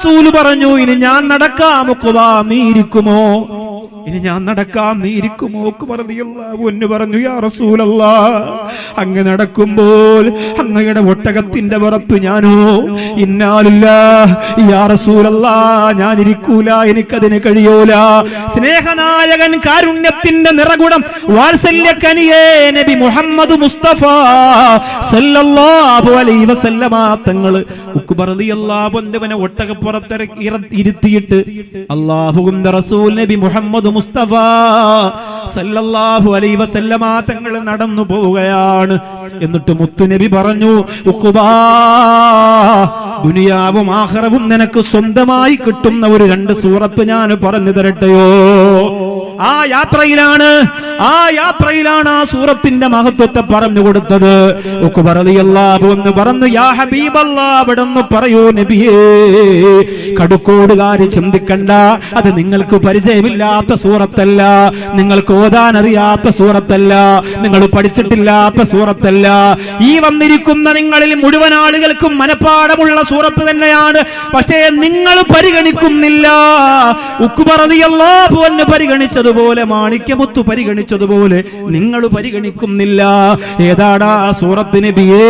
റസൂല് പറഞ്ഞു, ഇനി ഞാൻ നടക്കാം ഉഖ്ബാ, നീ ഇരിക്കുമോ? ഇനി ഞാൻ നടക്കാം, നീ ഇരിക്കുമോ? ഉഖ്ബ റളിയല്ലാഹു അൻഹു പറഞ്ഞു, യാ റസൂലല്ലാഹ്, അങ്ങ് നടക്കുമ്പോൾ അങ്ങയുടെ ഒട്ടകത്തിന്റെ പുറത്ത് ഞാനോ? ഇന്നാ ലില്ലാഹ് യാ റസൂലല്ലാഹ്, ഞാൻ ഇരിക്കൂല, എനിക്കതിന് കഴിയൂല. സ്നേഹനായകൻ, കാരുണ്യത്തിന്റെ നിറകുടം, വാത്സല്യക്കനിയേ നബി മുഹമ്മദ് മുസ്തഫ സല്ലല്ലാഹു അലൈഹി വസല്ലമ തങ്ങൾ ഉഖ്ബ റളിയല്ലാഹു അൻഹുവിനെ ഒട്ടകപ്പുറത്ത് ഇരുത്തിയിട്ട് അല്ലാഹുവിന്റെ റസൂൽ നബി മുഹമ്മദ് മുസ്തഫ സല്ലല്ലാഹു അലൈഹി വസല്ലമ തങ്ങൾ നടന്നു പോവുകയാണ്. എന്നിട്ട് മുത്തുനബി പറഞ്ഞു, ഉഖ്ബാ, ദുനിയാവും ആഖിറവും നിനക്ക് സ്വന്തമായി കിട്ടുന്ന ഒരു 2 സൂറത്ത് ഞാൻ പറഞ്ഞു തരട്ടെയോ? ആ യാത്രയിലാണ് ആ സൂറത്തിന്റെ മഹത്വത്തെ പറഞ്ഞു കൊടുത്തത്. ഉഖ്ബ റളിയല്ലാഹു അൻഹു പറഞ്ഞു, യാ ഹബീബല്ലാഹ്, അവിടുന്ന് പറയൂ നബിയേ, കടുക്കോടുകാര് ചിന്തിക്കണ്ട, അത് നിങ്ങൾക്ക് പരിചയമില്ലാത്ത സൂറത്തല്ല, നിങ്ങൾക്ക് ഓതാൻ അറിയാത്ത സൂറത്തല്ല, നിങ്ങൾ പഠിച്ചിട്ടില്ലാത്ത സൂറത്തല്ല. ഈ വന്നിരിക്കുന്ന നിങ്ങളിൽ മുഴുവൻ ആളുകൾക്കും മനപ്പാഠമുള്ള സൂറത്ത് തന്നെയാണ്. പക്ഷേ നിങ്ങൾ പരിഗണിക്കുന്നില്ല. ഉഖ്ബ റളിയല്ലാഹു അൻഹു പരിഗണിച്ചതുപോലെ, മാണിക്യമുത്ത് പരിഗണിച്ചതുപോലെ നിങ്ങൾ പരിഗണിക്കുന്നില്ല. ഏതാടാ സൂറത്ത് നബിയേ?